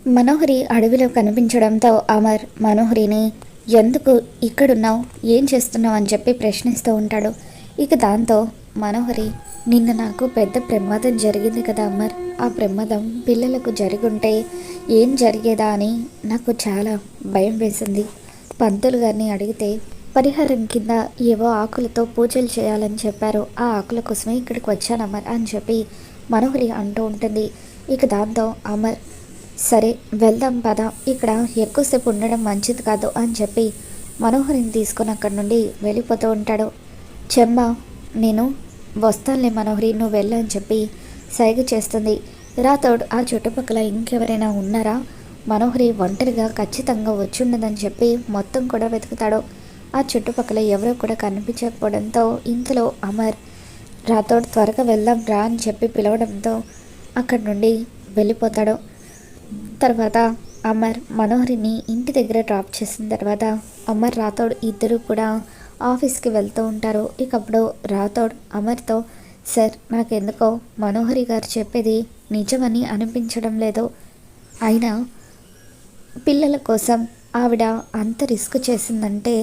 మనోహరి అడవిలో కనిపించడంతో అమర్ మనోహరిని ఎందుకు ఇక్కడున్నావు, ఏం చేస్తున్నావు అని చెప్పి ప్రశ్నిస్తూ ఉంటాడు. ఇక దాంతో మనోహరి, నిన్న నాకు పెద్ద ప్రమాదం జరిగింది కదా అమర్, ఆ ప్రమాదం పిల్లలకు జరుగుంటే ఏం జరిగేదా అని నాకు చాలా భయం వేసింది. పంతులు గారిని అడిగితే పరిహారం కింద ఏవో ఆకులతో పూజలు చేయాలని చెప్పారు, ఆ ఆకుల కోసమే ఇక్కడికి వచ్చాను అమర్ అని చెప్పి మనోహరి అంటూ ఉంటుంది. ఇక దాంతో అమర్, సరే వెళ్దాం పద, ఇక్కడ ఎక్కువసేపు ఉండడం మంచిది కాదు అని చెప్పి మనోహరిని తీసుకొని అక్కడి నుండి వెళ్ళిపోతూ ఉంటాడు. చెమ్మ, నేను వస్తానులే మనోహరి, నువ్వు వెళ్ళని చెప్పి సైగ చేస్తుంది. రాతోడు ఆ చుట్టుపక్కల ఇంకెవరైనా ఉన్నారా, మనోహరి ఒంటరిగా ఖచ్చితంగా వచ్చుండదని చెప్పి మొత్తం కూడా వెతుకుతాడు. ఆ చుట్టుపక్కల ఎవరో కూడా కనిపించకపోవడంతో ఇంతలో అమర్, రాతోడు త్వరగా వెళ్దాం రా అని చెప్పి పిలవడంతో అక్కడి నుండి వెళ్ళిపోతాడు. తర్వాత అమర్ మనోహరిని ఇంటి దగ్గర డ్రాప్ చేసిన తర్వాత అమర్ రాథోడ్ ఇద్దరు కూడా ఆఫీస్కి వెళ్తూ ఉంటారు. ఇకప్పుడు రాథోడ్ అమర్తో, సార్ నాకెందుకో మనోహరి గారు చెప్పేది నిజమని అనిపించడం లేదు, అయినా పిల్లల కోసం ఆవిడ అంత రిస్క్ చేసిందంటే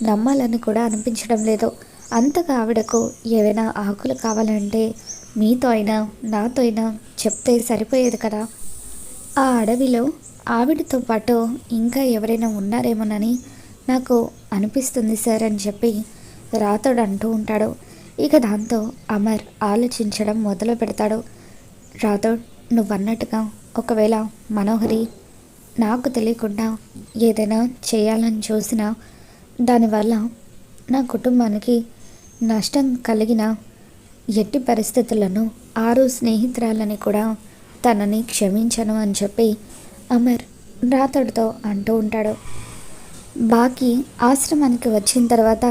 నమ్మాలని కూడా అనిపించడం లేదు. అంతగా ఆవిడకు ఏవైనా ఆకులు కావాలంటే మీతో అయినా నాతో అయినా చెప్తే సరిపోయేది కదా, ఆ అడవిలో ఆవిడతో పాటు ఇంకా ఎవరైనా ఉన్నారేమోనని నాకు అనిపిస్తుంది సార్ అని చెప్పి రాతోడు అంటూ ఉంటాడు. ఇక దాంతో అమర్ ఆలోచించడం మొదలు పెడతాడు. రాతోడ్, నువ్వన్నట్టుగా ఒకవేళ మనోహరి నాకు తెలియకుండా ఏదైనా చేయాలని చూసినా దానివల్ల నా కుటుంబానికి నష్టం కలిగిన ఎట్టి పరిస్థితులను ఆరు స్నేహితురాలని కూడా తనని క్షమించను అని చెప్పి అమర్ రాతోడితో అంటూ ఉంటాడు. బాకీ ఆశ్రమానికి వచ్చిన తర్వాత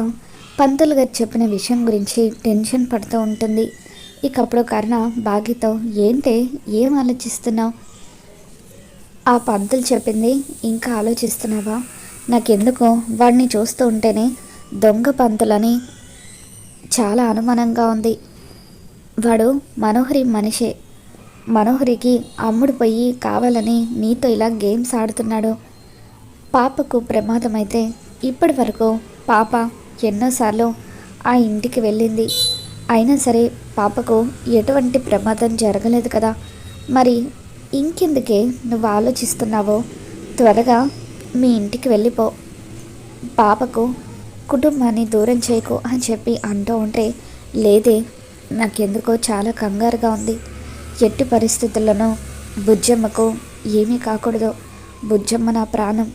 పంతులు గారు చెప్పిన విషయం గురించి టెన్షన్ పడుతూ ఉంటుంది. ఇకప్పుడు కరుణ బాగీతో, ఏంటే ఏం ఆలోచిస్తున్నావు, ఆ పంతులు చెప్పింది ఇంకా ఆలోచిస్తున్నావా, నాకెందుకో వాడిని చూస్తూ ఉంటేనే దొంగ పంతులని చాలా అనుమానంగా ఉంది, వాడు మనోహరి మనిషే, మనోహరికి అమ్ముడు పోయి కావాలని నీతో ఇలా గేమ్స్ ఆడుతున్నాడు, పాపకు ప్రమాదం అయితే ఇప్పటి వరకు పాప ఎన్నోసార్లు ఆ ఇంటికి వెళ్ళింది, అయినా సరే పాపకు ఎటువంటి ప్రమాదం జరగలేదు కదా, మరి ఇంకెందుకే నువ్వు ఆలోచిస్తున్నావో, త్వరగా మీ ఇంటికి వెళ్ళిపో, పాపకు కుటుంబాన్ని దూరం చేయకు అని చెప్పి అంటూ ఉంటే, లేదే నాకెందుకో చాలా కంగారుగా ఉంది, ఎట్టి పరిస్థితుల్లోనూ బుజ్జమ్మకు ఏమీ కాకూడదు, బుజ్జమ్మ నా ప్రాణం,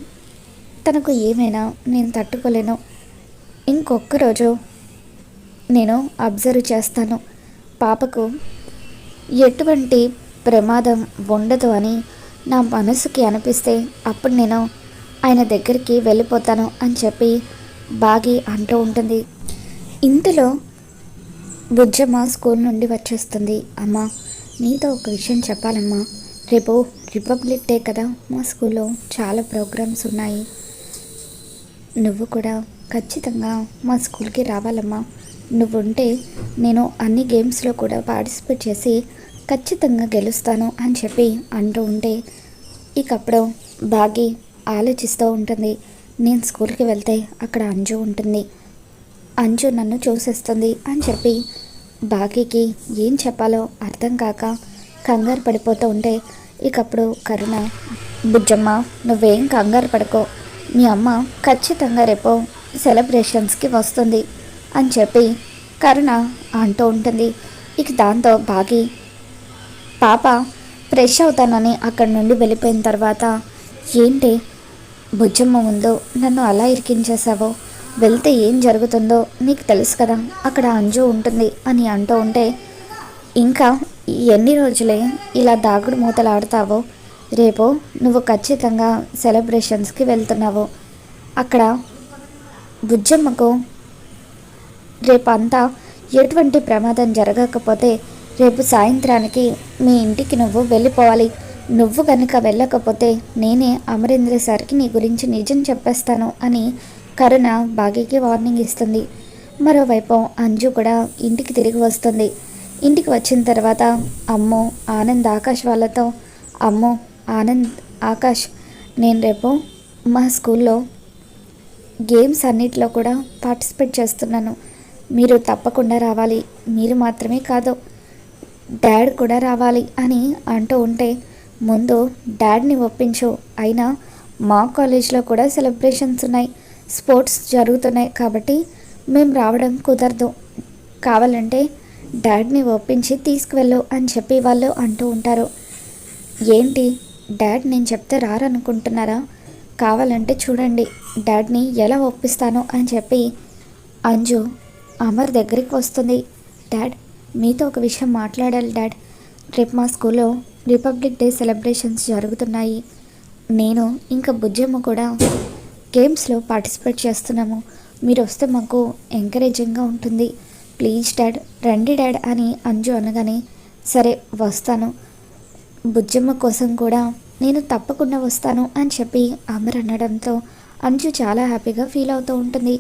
తనకు ఏమైనా నేను తట్టుకోలేను, ఇంకొక్క రోజు నేను అబ్జర్వ్ చేస్తాను, పాపకు ఎటువంటి ప్రమాదం ఉండదు అని నా మనసుకి అనిపిస్తే అప్పుడు నేను ఆయన దగ్గరికి వెళ్ళిపోతాను అని చెప్పి బాగి అంటూ ఉంటుంది. ఇంతలో బుజ్జమ్మ స్కూల్ నుండి వచ్చేస్తుంది. అమ్మ, నీతో ఒక విషయం చెప్పాలమ్మా, రేపు రిపబ్లిక్ డే కదా, మా స్కూల్లో చాలా ప్రోగ్రామ్స్ ఉన్నాయి, నువ్వు కూడా ఖచ్చితంగా మా స్కూల్కి రావాలమ్మా, నువ్వుంటే నేను అన్ని గేమ్స్లో కూడా పార్టిసిపేట్ చేసి ఖచ్చితంగా గెలుస్తాను అని చెప్పి అంటూ ఉంటే, ఇకప్పుడు బాగి ఆలోచిస్తూ ఉంటుంది. నేను స్కూల్కి వెళ్తే అక్కడ అంజు ఉంటుంది, అంజు నన్ను చూసేస్తుంది అని చెప్పి బాగీకి ఏం చెప్పాలో అర్థం కాక కంగారు పడిపోతూ ఉంటే, ఇకప్పుడు కరుణ, బుజ్జమ్మ నువ్వేం కంగారు పడుకో, మీ అమ్మ ఖచ్చితంగా రేపు సెలబ్రేషన్స్కి వస్తుంది అని చెప్పి కరుణ అంటూ ఉంటుంది. ఇక దాంతో బాగి, పాప ఫ్రెష్ అవుతానని అక్కడి నుండి వెళ్ళిపోయిన తర్వాత, ఏంటి బుజ్జమ్మ ముందు నన్ను అలా ఇరికించేసావో, వెళ్తే ఏం జరుగుతుందో నీకు తెలుసు కదా, అక్కడ అంజు ఉంటుంది అని అంటూ ఉంటే, ఇంకా ఎన్ని రోజులే ఇలా దాగుడు మూతలు ఆడుతావో, రేపు నువ్వు ఖచ్చితంగా సెలబ్రేషన్స్కి వెళ్తున్నావు, అక్కడ బుజ్జమ్మకు రేపంతా ఎటువంటి ప్రమాదం జరగకపోతే రేపు సాయంత్రానికి మీ ఇంటికి నువ్వు వెళ్ళిపోవాలి, నువ్వు కనుక వెళ్ళకపోతే నేనే అమరేంద్ర సార్కి నీ గురించి నిజం చెప్పేస్తాను అని కరుణ బాగీకి వార్నింగ్ ఇస్తుంది. మరోవైపు అంజు కూడా ఇంటికి తిరిగి వస్తుంది. ఇంటికి వచ్చిన తర్వాత అమ్మో ఆనంద్ ఆకాష్ వాళ్ళతో, అమ్మో ఆనంద్ ఆకాష్, నేను రేపు మా స్కూల్లో గేమ్స్ అన్నిటిలో కూడా పార్టిసిపేట్ చేస్తున్నాను. మీరు తప్పకుండా రావాలి. మీరు మాత్రమే కాదు, డాడ్ కూడా రావాలి అని అంటూ ఉంటే, ముందు డాడ్ని ఒప్పించు. అయినా మా కాలేజ్లో కూడా సెలబ్రేషన్స్ ఉన్నాయి, స్పోర్ట్స్ జరుగుతున్నాయి కాబట్టి మేము రావడం కుదరదు. కావాలంటే డాడ్ని ఒప్పించి తీసుకువెళ్ళు అని చెప్పి వాళ్ళు అంటూ ఉంటారు. ఏంటి డాడ్ నేను చెప్తే రారనుకుంటున్నారా? కావాలంటే చూడండి డాడ్ని ఎలా ఒప్పిస్తానో అని చెప్పి అంజు అమర్ దగ్గరికి వస్తుంది. డాడ్, మీతో ఒక విషయం మాట్లాడాలి డాడ్. రేపు మా స్కూల్లో రిపబ్లిక్ డే సెలబ్రేషన్స్ జరుగుతున్నాయి. నేను ఇంకా బుజ్జమ్మ కూడా గేమ్స్లో పార్టిసిపేట్ చేస్తున్నాము. మీరు వస్తే మాకు ఎంకరేజింగ్గా ఉంటుంది. ప్లీజ్ డాడ్, రండి డాడ్ అని అంజు అనగానే, సరే వస్తాను, బుజ్జమ్మ కోసం కూడా నేను తప్పకుండా వస్తాను అని చెప్పి అమర్ అనడంతో అంజు చాలా హ్యాపీగా ఫీల్ అవుతూ ఉంటుంది.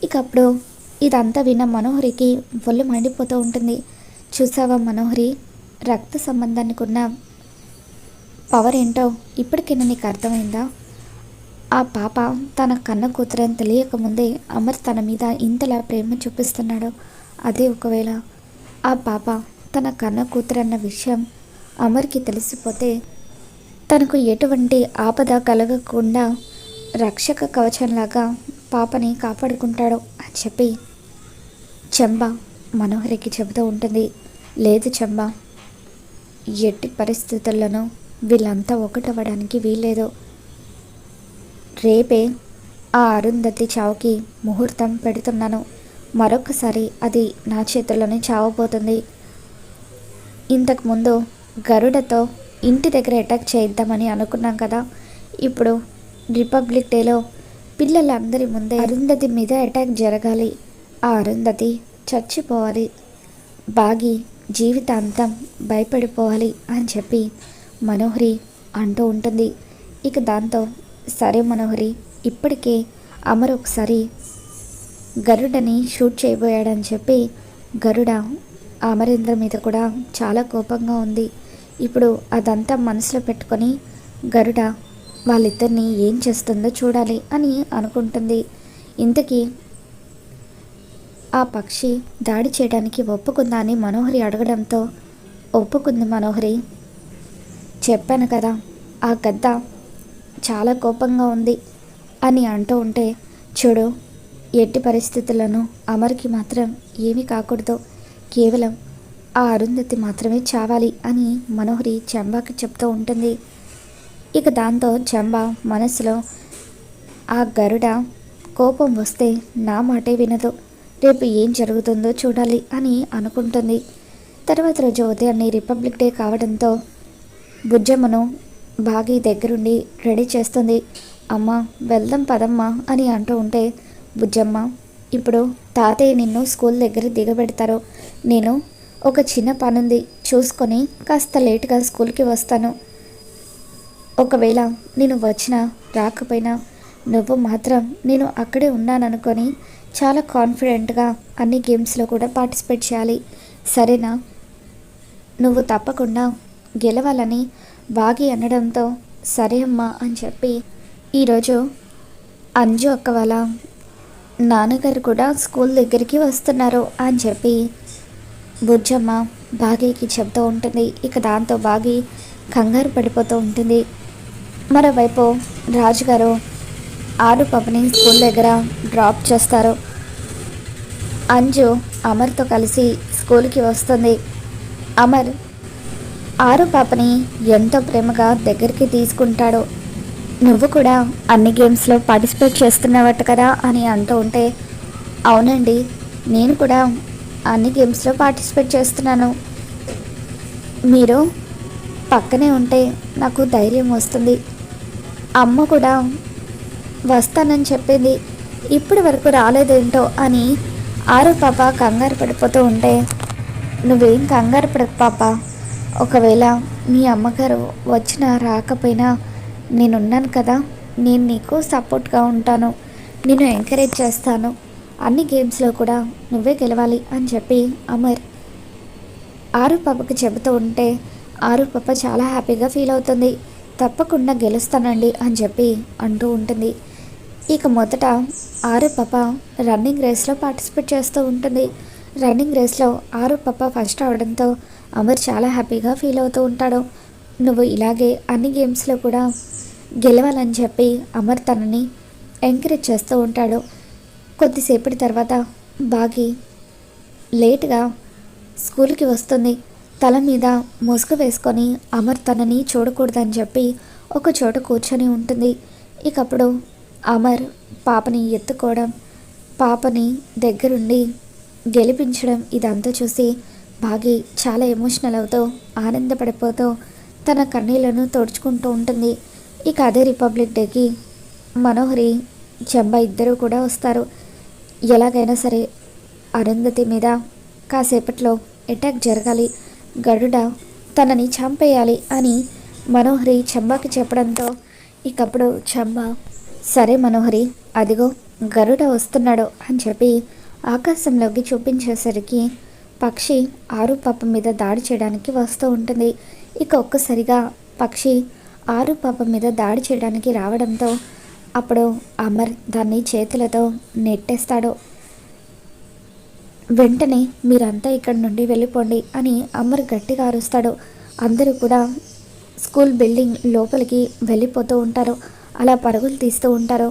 ఇక అప్పుడు ఇదంతా విన్న మనోహరికి ఒళ్ళు మండిపోతూ ఉంటుంది. చూసావా మనోహరి, రక్త సంబంధానికి ఉన్న పవర్ ఏంటో ఇప్పటికైనా నీకు అర్థమైందా? ఆ పాప తన కన్న కూతురని తెలియకముందే అమర్ తన మీద ఇంతలా ప్రేమ చూపిస్తున్నాడు. అదే ఒకవేళ ఆ పాప తన కన్న కూతురన్న విషయం అమర్కి తెలిసిపోతే తనకు ఎటువంటి ఆపద కలగకుండా రక్షక కవచంలాగా పాపని కాపాడుకుంటాడు అని చెప్పి చెంబ మనోహరికి చెబుతూ ఉంటుంది. లేదు చెంబ, ఎట్టి పరిస్థితుల్లోనూ వీళ్ళంతా ఒకటవ్వడానికి వీల్లేదు. రేపే ఆ అరుంధతి చావుకి ముహూర్తం పెడుతున్నాను. మరొకసారి అది నా చేతుల్లోనే చావబోతుంది. ఇంతకుముందు గరుడతో ఇంటి దగ్గర అటాక్ చేద్దామని అనుకున్నాం కదా, ఇప్పుడు రిపబ్లిక్ డేలో పిల్లలందరి ముందే అరుంధతి మీద అటాక్ జరగాలి. ఆ అరుంధతి చచ్చిపోవాలి, బాగి జీవితాంతం భయపడిపోవాలి అని చెప్పి మనోహరి అంటూ ఉంటుంది. ఇక దాంతో సరే మనోహరి, ఇప్పటికే అమర్ ఒకసారి గరుడని షూట్ చేయబోయాడని చెప్పి గరుడ అమరేంద్ర మీద కూడా చాలా కోపంగా ఉంది. ఇప్పుడు అదంతా మనసులో పెట్టుకొని గరుడ వాళ్ళిద్దరిని ఏం చేస్తుందో చూడాలి అని అనుకుంటుంది. ఇంతకీ ఆ పక్షి దాడి చేయడానికి ఒప్పుకుందా అని మనోహరి అడగడంతో ఒప్పుకుంది మనోహరి. చెప్పాను కదా, ఆ గద్ద చాలా కోపంగా ఉంది అని అంటూ ఉంటే, చూడు ఎట్టి పరిస్థితుల్లోనూ అమర్కి మాత్రం ఏమీ కాకూడదు, కేవలం ఆ అరుంధతి మాత్రమే చావాలి అని మనోహరి చెంబాకి చెప్తూ ఉంటుంది. ఇక దాంతో చెంబా మనసులో ఆ గరుడ కోపం వస్తే నా మాటే వినదు, రేపు ఏం జరుగుతుందో చూడాలి అని అనుకుంటుంది. తర్వాత రోజు ఉదయాన్నే రిపబ్లిక్ డే కావడంతో బుజ్జమ్మను బాగి దగ్గరుండి రెడీ చేస్తుంది. అమ్మ వెళ్దాం పదమ్మా అని అంటూ ఉంటే, బుజ్జమ్మ ఇప్పుడు తాతయ్య నిన్ను స్కూల్ దగ్గర దిగబెడతారు, నేను ఒక చిన్న పనుంది చూసుకొని కాస్త లేటుగా స్కూల్కి వస్తాను. ఒకవేళ నేను వచ్చినా రాకపోయినా నువ్వు మాత్రం నేను అక్కడే ఉన్నాననుకొని చాలా కాన్ఫిడెంట్గా అన్ని గేమ్స్లో కూడా పార్టిసిపేట్ చేయాలి, సరేనా? నువ్వు తప్పకుండా గెలవాలని బాగి అనడంతో సరే అమ్మా అని చెప్పి ఈరోజు అంజు అక్క వాళ్ళ నాన్నగారు కూడా స్కూల్ దగ్గరికి వస్తున్నారు అని చెప్పి బుజ్జమ్మ బాగీకి చెప్తూ ఉంటుంది. ఇక దాంతో బాగి కంగారు పడిపోతూ ఉంటుంది. మరోవైపు రాజుగారు ఆరు పాపని స్కూల్ దగ్గర డ్రాప్ చేస్తారు. అంజు అమర్తో కలిసి స్కూల్కి వస్తుంది. అమర్ ఆరు పాపని ఎంతో ప్రేమగా దగ్గరికి తీసుకుంటాడు. నువ్వు కూడా అన్ని గేమ్స్లో పార్టిసిపేట్ చేస్తున్నావట కదా అని అంటూ ఉంటే, అవునండి నేను కూడా అన్ని గేమ్స్లో పార్టిసిపేట్ చేస్తున్నాను, మీరు పక్కనే ఉంటే నాకు ధైర్యం వస్తుంది, అమ్మ కూడా వస్తానని చెప్పింది, ఇప్పటి వరకు రాలేదేంటో అని ఆరో పాప కంగారు పడిపోతూ ఉంటే, నువ్వేం కంగారు పడకు పాప, ఒకవేళ మీ అమ్మగారు వచ్చినా రాకపోయినా నేనున్నాను కదా, నేను నీకు సపోర్ట్గా ఉంటాను, నేను ఎంకరేజ్ చేస్తాను, అన్ని గేమ్స్లో కూడా నువ్వే గెలవాలి అని చెప్పి అమర్ ఆరు పాపకి చెబుతూ ఉంటే ఆరు పాప చాలా హ్యాపీగా ఫీల్ అవుతుంది. తప్పకుండా గెలుస్తానండి అని చెప్పి అంటూ ఉంటుంది. ఇక మొదట ఆరు పాప రన్నింగ్ రేస్లో పార్టిసిపేట్ చేస్తూ ఉంటుంది. రన్నింగ్ రేస్లో ఆరు పాప ఫస్ట్ అవడంతో అమర్ చాలా హ్యాపీగా ఫీల్ అవుతూ ఉంటాడు. నువ్వు ఇలాగే అన్ని గేమ్స్లో కూడా గెలవాలని చెప్పి అమర్ తనని ఎంకరేజ్ చేస్తూ ఉంటాడు. కొద్దిసేపటి తర్వాత బాగి లేట్గా స్కూల్కి వస్తుంది. తల మీద ముసుగు వేసుకొని అమర్ తనని చూడకూడదని చెప్పి ఒక చోట కూర్చొని ఉంటుంది. ఇకప్పుడు అమర్ పాపని ఎత్తుకోవడం, పాపని దగ్గరుండి గెలిపించడం ఇదంతా చూసి బాగి చాలా ఎమోషనల్ అవుతూ ఆనందపడిపోతూ తన కన్నీళ్లను తుడుచుకుంటూ ఉంటుంది. ఇక అదే రిపబ్లిక్ డేకి మనోహరి చెంబ ఇద్దరూ కూడా వస్తారు. ఎలాగైనా సరే అరుంధతి మీద కాసేపట్లో అటాక్ జరగాలి, గరుడ తనని చంపేయాలి అని మనోహరి చెంబాకి చెప్పడంతో ఇకప్పుడు చెంబ సరే మనోహరి అదిగో గరుడ వస్తున్నాడు అని చెప్పి ఆకాశంలోకి చూపించేసరికి పక్షి ఆరు పాప మీద దాడి చేయడానికి వస్తూ ఉంటుంది. ఇక ఒక్కసారిగా పక్షి ఆరు పాప మీద దాడి చేయడానికి రావడంతో అప్పుడు అమర్ దాన్ని చేతులతో నెట్టేస్తాడు. వెంటనే మీరంతా ఇక్కడి నుండి వెళ్ళిపోండి అని అమర్ గట్టిగా అరుస్తాడు. అందరూ కూడా స్కూల్ బిల్డింగ్ లోపలికి వెళ్ళిపోతూ ఉంటారు. అలా పరుగులు తీస్తూ ఉంటారు.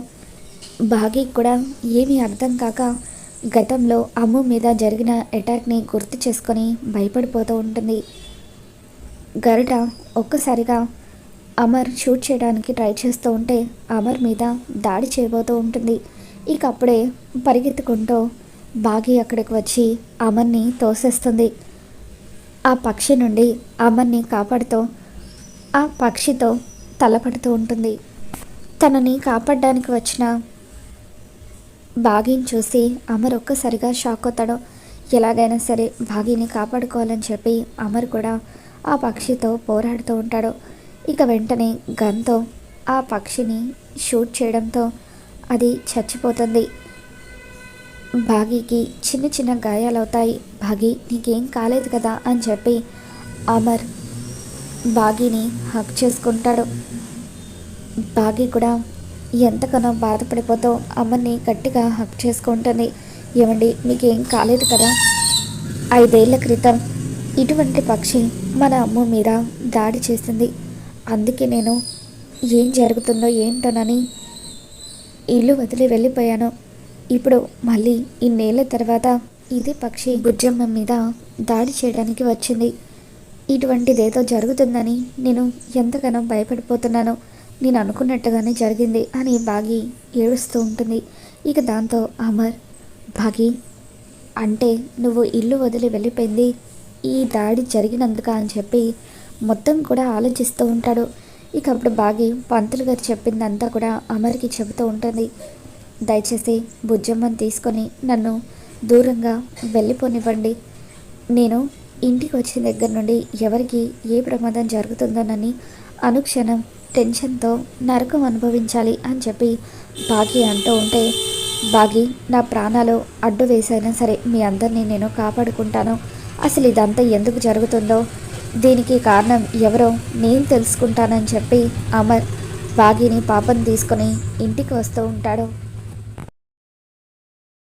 బాగి కూడా ఏమీ అర్థం కాక గతంలో అమ్ము మీద జరిగిన అటాక్ని గుర్తు చేసుకొని భయపడిపోతూ ఉంటుంది. గరుడ ఒక్కసారిగా అమర్ షూట్ చేయడానికి ట్రై చేస్తూ ఉంటే అమర్ మీద దాడి చేయబోతూ ఉంటుంది. ఇక అప్పుడే పరిగెత్తుకుంటూ బాగి అక్కడికి వచ్చి అమర్ని తోసేస్తుంది. ఆ పక్షి నుండి అమర్ని కాపాడుతూ ఆ పక్షితో తలపడుతూ ఉంటుంది. తనని కాపాడడానికి వచ్చిన బాగిని చూసి అమర్ ఒక్కసారిగా షాక్ అవుతాడు. ఎలాగైనా సరే బాగిని కాపాడుకోవాలని చెప్పి అమర్ కూడా ఆ పక్షితో పోరాడుతూ ఉంటాడు. ఇక వెంటనే గన్తో ఆ పక్షిని షూట్ చేయడంతో అది చచ్చిపోతుంది. బాగీకి చిన్న చిన్న గాయాలవుతాయి. బాగి నీకేం కాలేదు కదా అని చెప్పి అమర్ బాగీని హక్ చేసుకుంటాడు. బాగి కూడా ఎంతగానో బాధపడిపోతూ అమ్మని గట్టిగా హక్ చేసుకుంటుంది. ఏమండి మీకేం కాలేదు కదా, 5 ఏళ్ల క్రితం ఇటువంటి పక్షి మన అమ్మ మీద దాడి చేసింది. అందుకే నేను ఏం జరుగుతుందో ఏంటోనని ఇల్లు వదిలి వెళ్ళిపోయాను. ఇప్పుడు మళ్ళీ ఇన్నేళ్ల తర్వాత ఇదే పక్షి బుజ్జమ్మ మీద దాడి చేయడానికి వచ్చింది. ఇటువంటిదేదో జరుగుతుందని నేను ఎంతగానో భయపడిపోతున్నాను. నేను అనుకున్నట్టుగానే జరిగింది అని బాగి ఏడుస్తూ ఉంటుంది. ఇక దాంతో అమర్ బాగి అంటే నువ్వు ఇల్లు వదిలి వెళ్ళిపోయింది ఈ దాడి జరిగినందుక అని చెప్పి మొత్తం కూడా ఆలోచిస్తూ ఉంటాడు. ఇక అప్పుడు బాగి పంతులు గారు చెప్పిందంతా కూడా అమర్కి చెబుతూ ఉంటుంది. దయచేసి బుజ్జమ్మని తీసుకొని నన్ను దూరంగా వెళ్ళిపోనివ్వండి. నేను ఇంటికి వచ్చిన దగ్గర నుండి ఎవరికి ఏ ప్రమాదం జరుగుతుందోనని అనుక్షణం టెన్షన్తో నరకం అనుభవించాలి అని చెప్పి బాగి అంటూ ఉంటే, బాగి నా ప్రాణాలు అడ్డు వేసైనా సరే మీ అందరినీ నేను కాపాడుకుంటాను. అసలు ఇదంతా ఎందుకు జరుగుతుందో దీనికి కారణం ఎవరో నేను తెలుసుకుంటానని చెప్పి అమర్ బాగిని పాపను తీసుకొని ఇంటికి వస్తూ ఉంటాడు.